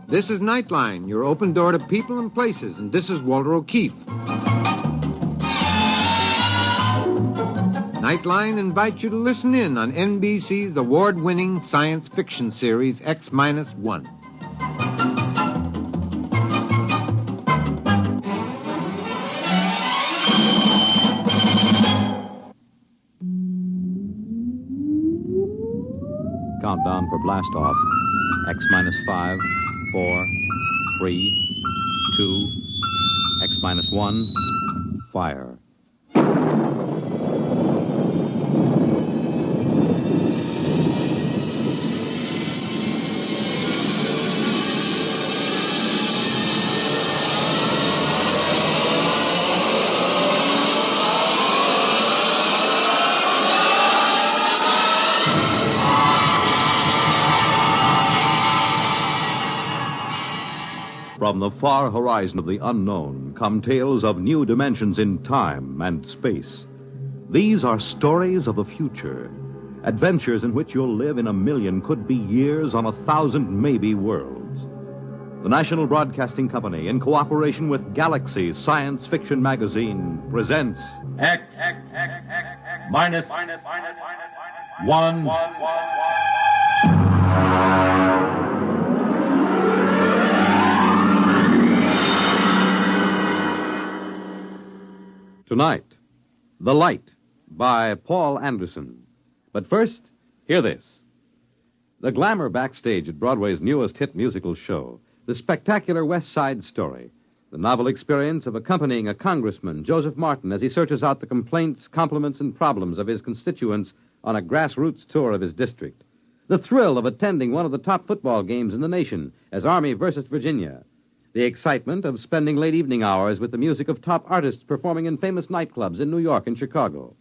This is Nightline, your open door to people and places, and this is Walter O'Keefe. Nightline invites you to listen in on NBC's award-winning science fiction series X-1. Countdown for blast off. X-5, 4, 3, 2, X-1, fire. From the far horizon of the unknown come tales of new dimensions in time and space. These are stories of the future, adventures in which you'll live in a million, could be years, on 1,000 maybe worlds. The National Broadcasting Company, in cooperation with Galaxy Science Fiction Magazine, presents X-1. Tonight, The Light, by Paul Anderson. But first, hear this. The glamour backstage at Broadway's newest hit musical show, the spectacular West Side Story, the novel experience of accompanying a congressman, Joseph Martin, as he searches out the complaints, compliments, and problems of his constituents on a grassroots tour of his district. The thrill of attending one of the top football games in the nation as Army versus Virginia. The excitement of spending late evening hours with the music of top artists performing in famous nightclubs in New York and Chicago.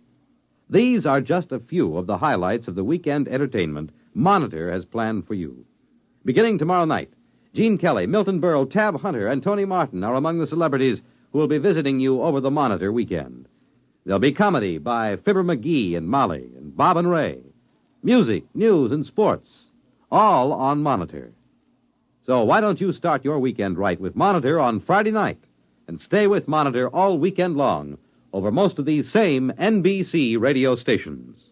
These are just a few of the highlights of the weekend entertainment Monitor has planned for you. Beginning tomorrow night, Gene Kelly, Milton Berle, Tab Hunter, and Tony Martin are among the celebrities who will be visiting you over the Monitor weekend. There'll be comedy by Fibber McGee and Molly and Bob and Ray. Music, news, and sports, all on Monitor. So why don't you start your weekend right with Monitor on Friday night and stay with Monitor all weekend long over most of these same NBC radio stations.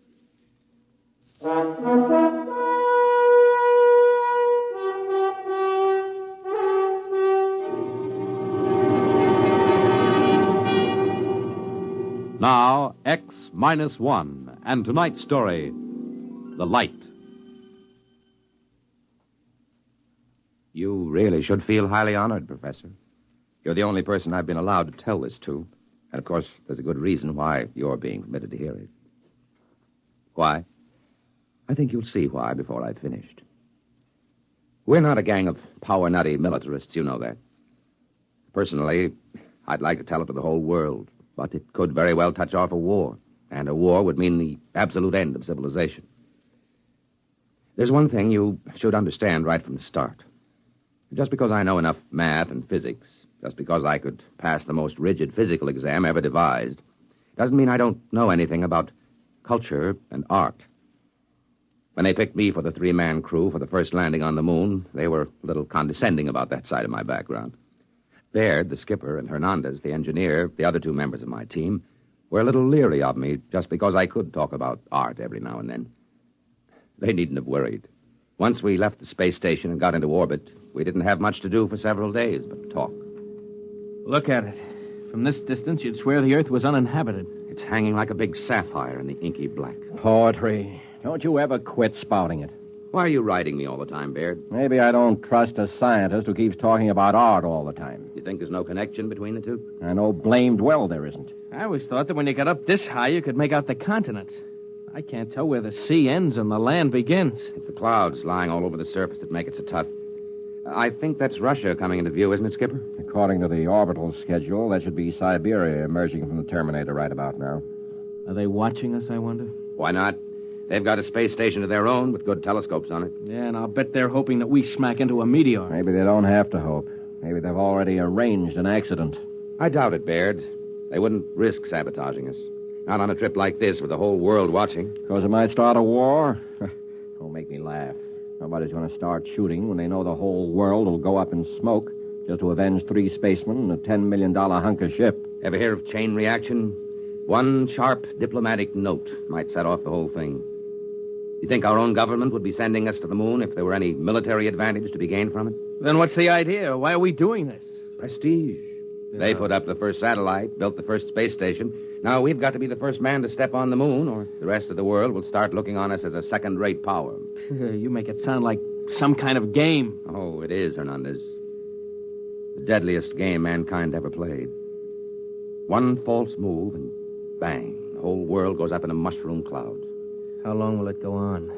Now, X-1, and tonight's story, The Light. You really should feel highly honored, Professor. You're the only person I've been allowed to tell this to. And, of course, there's a good reason why you're being permitted to hear it. Why? I think you'll see why before I've finished. We're not a gang of power-nutty militarists, you know that. Personally, I'd like to tell it to the whole world, but it could very well touch off a war, and a war would mean the absolute end of civilization. There's one thing you should understand right from the start. Just because I know enough math and physics, just because I could pass the most rigid physical exam ever devised, doesn't mean I don't know anything about culture and art. When they picked me for the three-man crew for the first landing on the moon, they were a little condescending about that side of my background. Baird, the skipper, and Hernandez, the engineer, the other two members of my team, were a little leery of me just because I could talk about art every now and then. They needn't have worried. Once we left the space station and got into orbit, we didn't have much to do for several days but talk. Look at it. From this distance, you'd swear the Earth was uninhabited. It's hanging like a big sapphire in the inky black. Poetry. Don't you ever quit spouting it. Why are you writing me all the time, Baird? Maybe I don't trust a scientist who keeps talking about art all the time. You think there's no connection between the two? I know blamed well there isn't. I always thought that when you got up this high, you could make out the continents. I can't tell where the sea ends and the land begins. It's the clouds lying all over the surface that make it so tough. I think that's Russia coming into view, isn't it, Skipper? According to the orbital schedule, that should be Siberia emerging from the Terminator right about now. Are they watching us, I wonder? Why not? They've got a space station of their own with good telescopes on it. Yeah, and I'll bet they're hoping that we smack into a meteor. Maybe they don't have to hope. Maybe they've already arranged an accident. I doubt it, Baird. They wouldn't risk sabotaging us. Not on a trip like this with the whole world watching. Because it might start a war? Don't make me laugh. Nobody's going to start shooting when they know the whole world will go up in smoke just to avenge 3 spacemen and a $10 million hunk of ship. Ever hear of chain reaction? One sharp diplomatic note might set off the whole thing. You think our own government would be sending us to the moon if there were any military advantage to be gained from it? Then what's the idea? Why are we doing this? Prestige. Yeah. They put up the first satellite, built the first space station. Now we've got to be the first man to step on the moon, or the rest of the world will start looking on us as a second-rate power. You make it sound like some kind of game. Oh, it is, Hernandez. The deadliest game mankind ever played. One false move, and bang, the whole world goes up in a mushroom cloud. How long will it go on?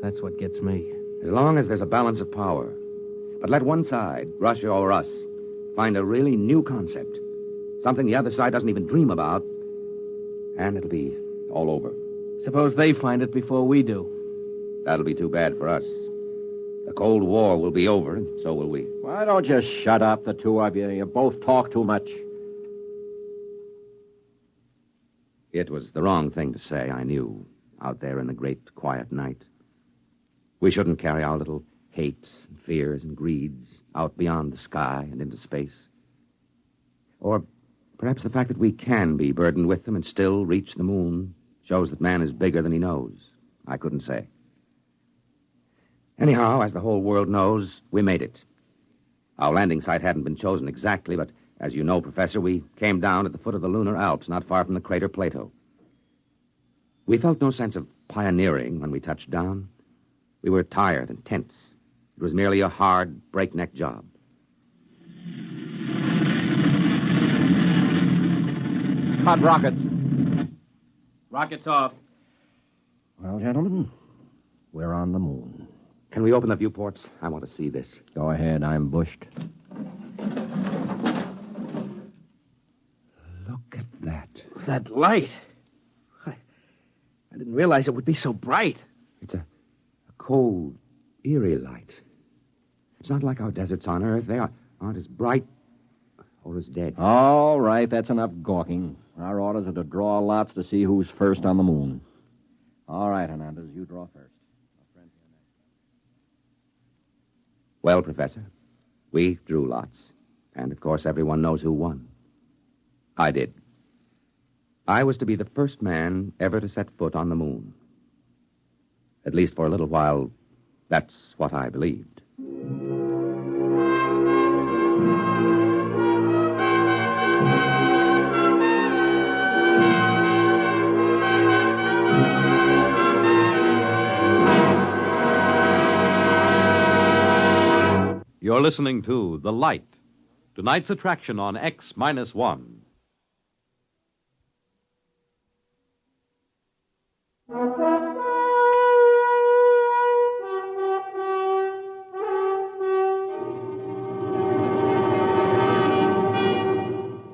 That's what gets me. As long as there's a balance of power. But let one side, Russia or us, find a really new concept, something the other side doesn't even dream about, and it'll be all over. Suppose they find it before we do. That'll be too bad for us. The Cold War will be over, and so will we. Why don't you shut up, the two of you? You both talk too much. It was the wrong thing to say, I knew, out there in the great quiet night. We shouldn't carry our little hates and fears and greeds out beyond the sky and into space. Or perhaps the fact that we can be burdened with them and still reach the moon shows that man is bigger than he knows. I couldn't say. Anyhow, as the whole world knows, we made it. Our landing site hadn't been chosen exactly, but as you know, Professor, we came down at the foot of the lunar Alps, not far from the crater Plato. We felt no sense of pioneering when we touched down. We were tired and tense. It was merely a hard, breakneck job. Hot rockets. Rockets off. Well, gentlemen, we're on the moon. Can we open the viewports? I want to see this. Go ahead, I'm bushed. Look at that. That light. I didn't realize it would be so bright. It's a cold, eerie light. It's not like our deserts on Earth. They aren't as bright or as dead. All right, that's enough gawking. Our orders are to draw lots to see who's first on the moon. All right, Hernandez, you draw first. Well, Professor, we drew lots. And, of course, everyone knows who won. I did. I was to be the first man ever to set foot on the moon. At least for a little while, that's what I believed. You're listening to The Light, tonight's attraction on X-1.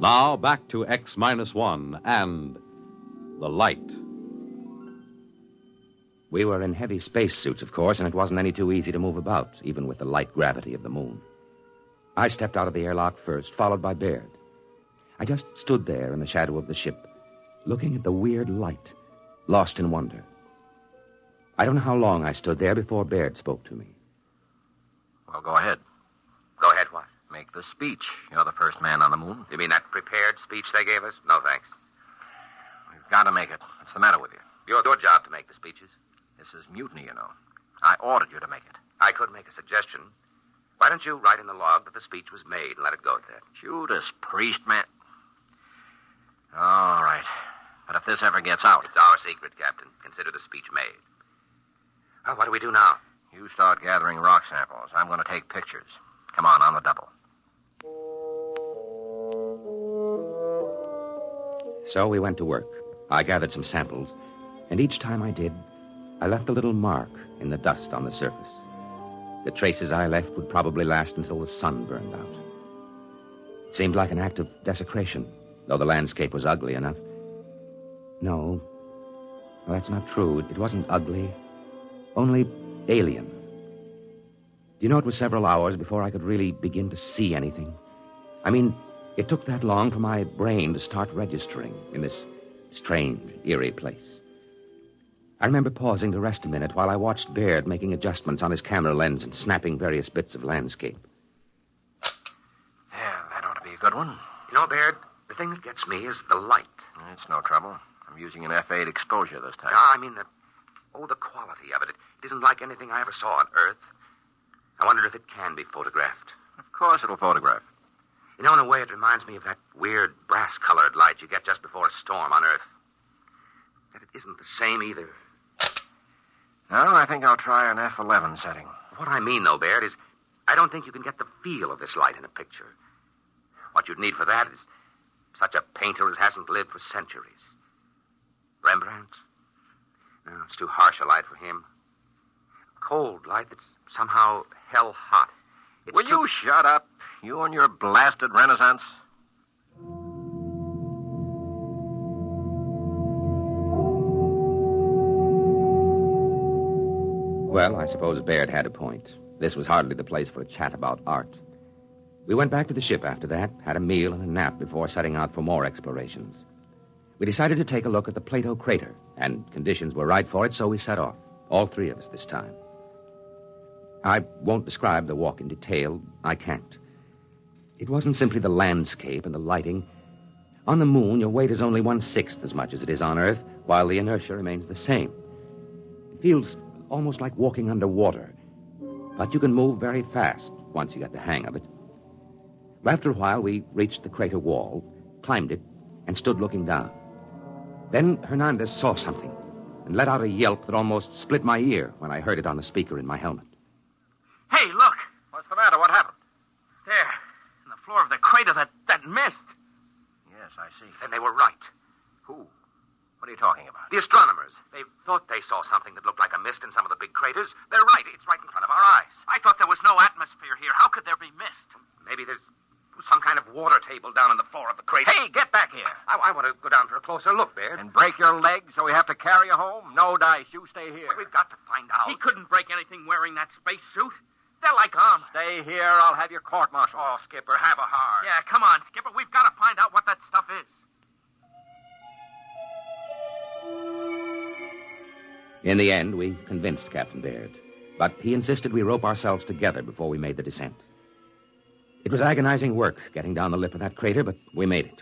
Now back to X-1 and The Light. We were in heavy spacesuits, of course, and it wasn't any too easy to move about, even with the light gravity of the moon. I stepped out of the airlock first, followed by Baird. I just stood there in the shadow of the ship, looking at the weird light, lost in wonder. I don't know how long I stood there before Baird spoke to me. Well, go ahead. Go ahead, what? Make the speech. You're the first man on the moon. You mean that prepared speech they gave us? No, thanks. We've got to make it. What's the matter with you? Your job to make the speeches. This is mutiny, you know. I ordered you to make it. I could make a suggestion. Why don't you write in the log that the speech was made and let it go at that? Judas Priest, man. All right. But if this ever gets out... It's our secret, Captain. Consider the speech made. Well, what do we do now? You start gathering rock samples. I'm going to take pictures. Come on the double. So we went to work. I gathered some samples, and each time I did, I left a little mark in the dust on the surface. The traces I left would probably last until the sun burned out. It seemed like an act of desecration, though the landscape was ugly enough. No, that's not true. It wasn't ugly, only alien. You know, it was several hours before I could really begin to see anything. I mean, it took that long for my brain to start registering in this strange, eerie place. I remember pausing to rest a minute while I watched Baird making adjustments on his camera lens and snapping various bits of landscape. Yeah, that ought to be a good one. You know, Baird, the thing that gets me is the light. It's no trouble. I'm using an F8 exposure this time. I mean, the quality of it. It isn't like anything I ever saw on Earth. I wonder if it can be photographed. Of course it'll photograph. You know, in a way, it reminds me of that weird brass-colored light you get just before a storm on Earth. But it isn't the same either. No, I think I'll try an F11 setting. What I mean, though, Baird, is I don't think you can get the feel of this light in a picture. What you'd need for that is such a painter as hasn't lived for centuries. Rembrandt? No, it's too harsh a light for him. Cold light that's somehow hell-hot. Will you shut up? You and your blasted Renaissance. Well, I suppose Baird had a point. This was hardly the place for a chat about art. We went back to the ship after that, had a meal and a nap before setting out for more explorations. We decided to take a look at the Plato crater, and conditions were right for it, so we set off. All three of us this time. I won't describe the walk in detail. I can't. It wasn't simply the landscape and the lighting. On the moon, your weight is only 1/6 as much as it is on Earth, while the inertia remains the same. It feels almost like walking underwater, but you can move very fast once you get the hang of it. After a while, we reached the crater wall, climbed it, and stood looking down. Then Hernandez saw something and let out a yelp that almost split my ear when I heard it on the speaker in my helmet. Hey, look! What's the matter? What happened? There, in the floor of the crater, that mist. Yes, I see. Then they were right. Who? What are you talking about? The astronomers. They thought they saw something that looked like a mist in some of the big craters. They're right. It's right in front of our eyes. I thought there was no atmosphere here. How could there be mist? Maybe there's some kind of water table down on the floor of the crater. Hey, get back here. I want to go down for a closer look, Baird. And break your leg so we have to carry you home? No dice. You stay here. We've got to find out. He couldn't break anything wearing that space suit. They're like armor. Stay here. I'll have your court-martial. Oh, Skipper, have a heart. Yeah, come on, Skipper. We've got to find out what that stuff is. In the end, we convinced Captain Baird, but he insisted we rope ourselves together before we made the descent. It was agonizing work getting down the lip of that crater, but we made it.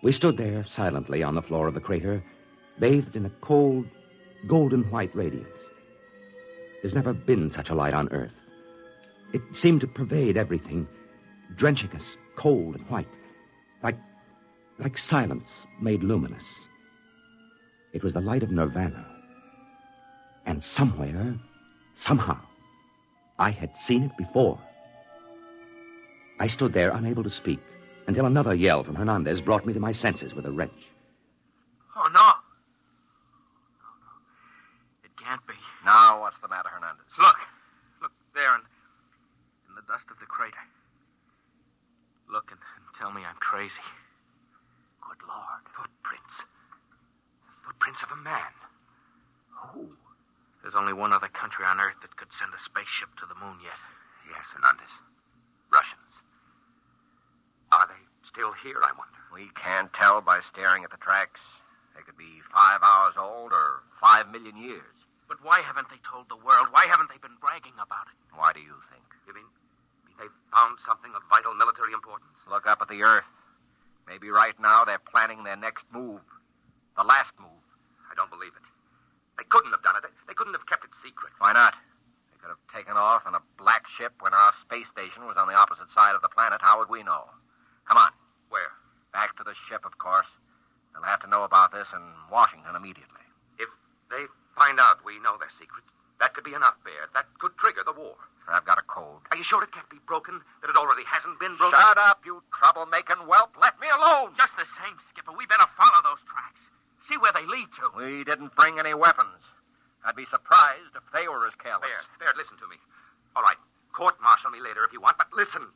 We stood there silently on the floor of the crater, bathed in a cold, golden-white radiance. There's never been such a light on Earth. It seemed to pervade everything, drenching us cold and white, like silence made luminous. It was the light of nirvana. And somewhere, somehow, I had seen it before. I stood there unable to speak until another yell from Hernandez brought me to my senses with a wrench. Oh, no. It can't be. Now, what's the matter, Hernandez? Look there in the dust of the crater. Look and tell me I'm crazy. Good Lord. Footprints. Footprints of a man. Who? There's only one other country on Earth that could send a spaceship to the moon yet. Yes, Hernandez. Russians. Are they still here, I wonder? We can't tell by staring at the tracks. They could be 5 hours old or 5 million years. But why haven't they told the world? Why haven't they been bragging about it? Why do you think? You mean they've found something of vital military importance? Look up at the Earth. Maybe right now they're planning their next move. The last move. I don't believe it. They couldn't have done it. They couldn't have kept it secret. Why not? They could have taken off in a black ship when our space station was on the opposite side of the planet. How would we know? Come on. Where? Back to the ship, of course. They'll have to know about this in Washington immediately. If they find out we know their secret, that could be enough, Baird. That could trigger the war. I've got a code. Are you sure it can't be broken? That it already hasn't been broken? Shut up, you troublemaking whelp. Let me alone. Just the same, Skipper. We better follow those tracks. See where they lead to. We didn't bring any weapons. I'd be surprised if they were as careless. Baird, listen to me. All right, court-martial me later if you want, but listen.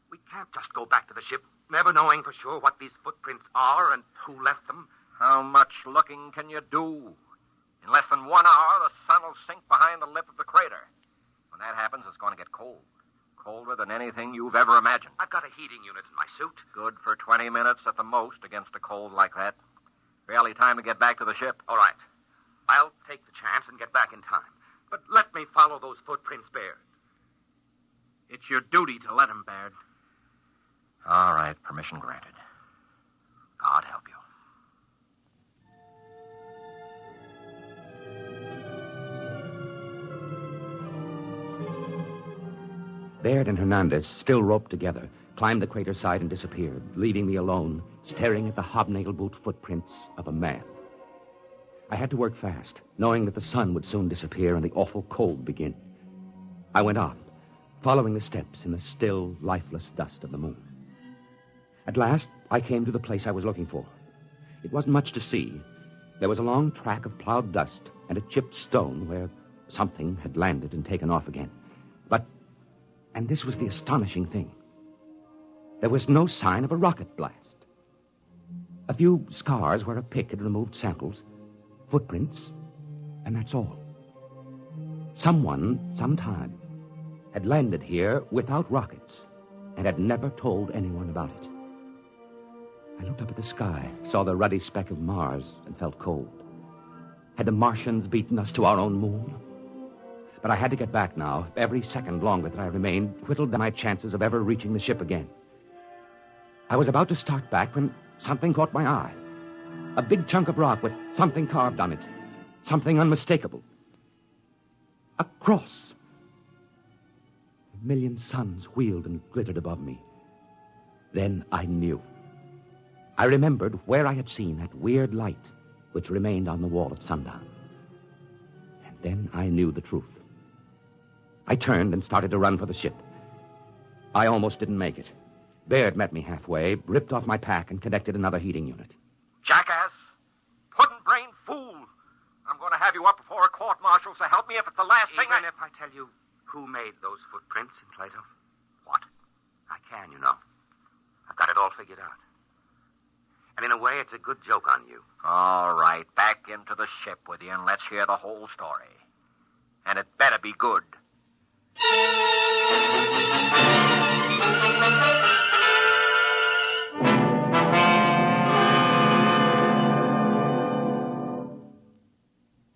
We can't just go back to the ship, never knowing for sure what these footprints are and who left them. How much looking can you do? In less than 1 hour, the sun will sink behind the lip of the crater. When that happens, it's going to get cold. Colder than anything you've ever imagined. I've got a heating unit in my suit. Good for 20 minutes at the most against a cold like that. Barely time to get back to the ship. All right. I'll take the chance and get back in time. But let me follow those footprints, Baird. It's your duty to let him, Baird. All right, permission granted. God help you. Baird and Hernandez, still roped together, climbed the crater side and disappeared, leaving me alone, staring at the hobnail boot footprints of a man. I had to work fast, knowing that the sun would soon disappear and the awful cold begin. I went on, following the steps in the still, lifeless dust of the moon. At last, I came to the place I was looking for. It wasn't much to see. There was a long track of plowed dust and a chipped stone where something had landed and taken off again. And this was the astonishing thing. There was no sign of a rocket blast. A few scars where a pick had removed samples, footprints, and that's all. Someone, sometime, had landed here without rockets and had never told anyone about it. I looked up at the sky, saw the ruddy speck of Mars, and felt cold. Had the Martians beaten us to our own moon? But I had to get back now. Every second longer that I remained whittled down my chances of ever reaching the ship again. I was about to start back when something caught my eye. A big chunk of rock with something carved on it. Something unmistakable. A cross. A million suns wheeled and glittered above me. Then I knew. I remembered where I had seen that weird light which remained on the wall at sundown. And then I knew the truth. I turned and started to run for the ship. I almost didn't make it. Baird met me halfway, ripped off my pack, and connected another heating unit. Jackass! Puddin'-brained fool! I'm going to have you up before a court-martial, so help me if it's the last thing Even if I tell you who made those footprints in Plato? What? I can, you know. I've got it all figured out. And in a way, it's a good joke on you. All right, back into the ship with you, and let's hear the whole story. And it better be good.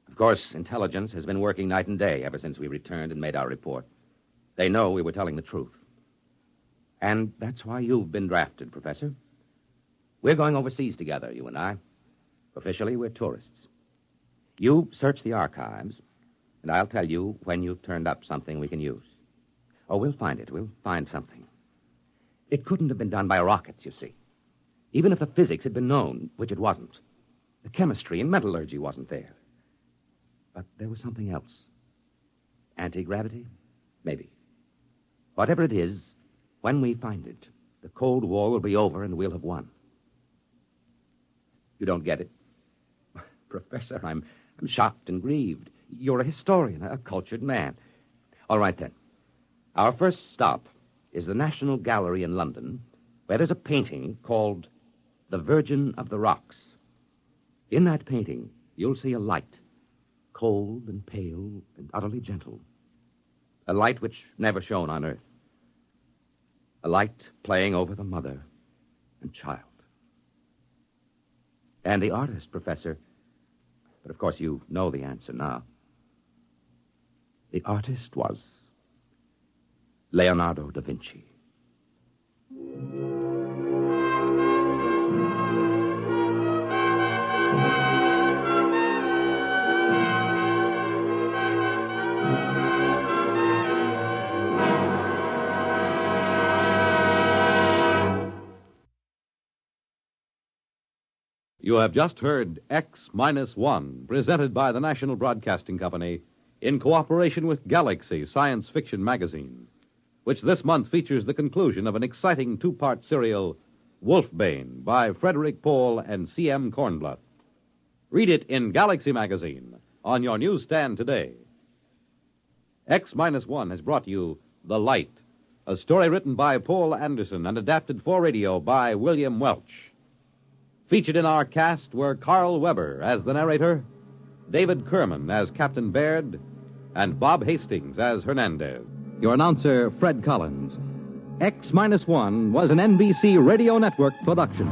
Of course, intelligence has been working night and day ever since we returned and made our report. They know we were telling the truth. And that's why you've been drafted, Professor. We're going overseas together, you and I. Officially, we're tourists. You search the archives, and I'll tell you when you've turned up something we can use. Oh, we'll find it. We'll find something. It couldn't have been done by rockets, you see. Even if the physics had been known, which it wasn't. The chemistry and metallurgy wasn't there. But there was something else. Anti-gravity? Maybe. Whatever it is, when we find it, the Cold War will be over and we'll have won. You don't get it? Professor, I'm shocked and grieved. You're a historian, a cultured man. All right, then. Our first stop is the National Gallery in London, where there's a painting called The Virgin of the Rocks. In that painting, you'll see a light, cold and pale and utterly gentle. A light which never shone on Earth. A light playing over the mother and child. And the artist, Professor, but of course you know the answer now. The artist was Leonardo da Vinci. You have just heard X-1, presented by the National Broadcasting Company in cooperation with Galaxy Science Fiction Magazine, which this month features the conclusion of an exciting two-part serial, Wolfbane, by Frederick Pohl and C.M. Kornbluth. Read it in Galaxy Magazine on your newsstand today. X-1 has brought you The Light, a story written by Paul Anderson and adapted for radio by William Welch. Featured in our cast were Carl Weber as the narrator, David Kerman as Captain Baird, and Bob Hastings as Hernandez. Your announcer, Fred Collins. X-1 was an NBC Radio Network production.